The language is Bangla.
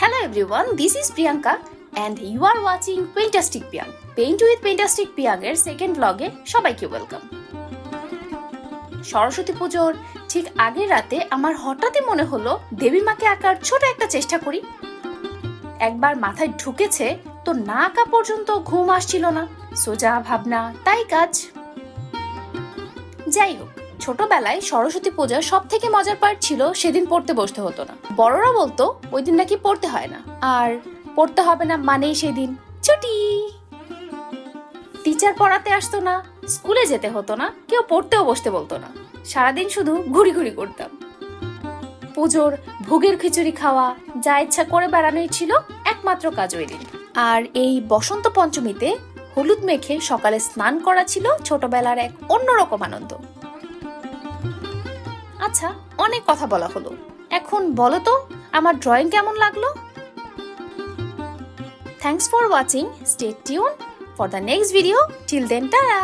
Hello everyone, this is Priyanka and you are watching Paintastic Piyang. Paint with Paintastic Piyang এর সেকেন্ড ব্লগে সবাইকে ওয়েলকাম। সরস্বতী পুজোর ঠিক আগের রাতে আমার হঠাৎই মনে হলো দেবী মাকে আঁকার ছোট একটা চেষ্টা করি। একবার মাথায় ঢুকেছে তো না আঁকা পর্যন্ত ঘুম আসছিল না। সোজা ভাবনা তাই কাজ। যাই হোক, ছোটবেলায় সরস্বতী পূজার সব থেকে মজার পার্ট ছিল সেদিন পড়তে বসতে হতো না। বড়রা বলতো ওই দিন নাকি পড়তে হয় না, আর পড়তে হবে না মানেই সেদিন ছুটি। টিচার পড়াতে আসতো না, স্কুলে যেতে হতো না, কেউ পড়তেও বসতে বলতো না। সারাদিন শুধু ঘুরি ঘুরি করতাম। পুজোর ভোগের খিচুড়ি খাওয়া, যা ইচ্ছা করে বেড়ানোই ছিল একমাত্র কাজ ওই দিন। আর এই বসন্ত পঞ্চমীতে হলুদ মেখে সকালে স্নান করা ছিল ছোটবেলার এক অন্যরকম আনন্দ। আচ্ছা, অনেক কথা বলা হলো, এখন বলো তো আমার ড্রয়িং কেমন লাগলো? Thanks for watching. Stay tuned for the next video. Till then, ta-ra!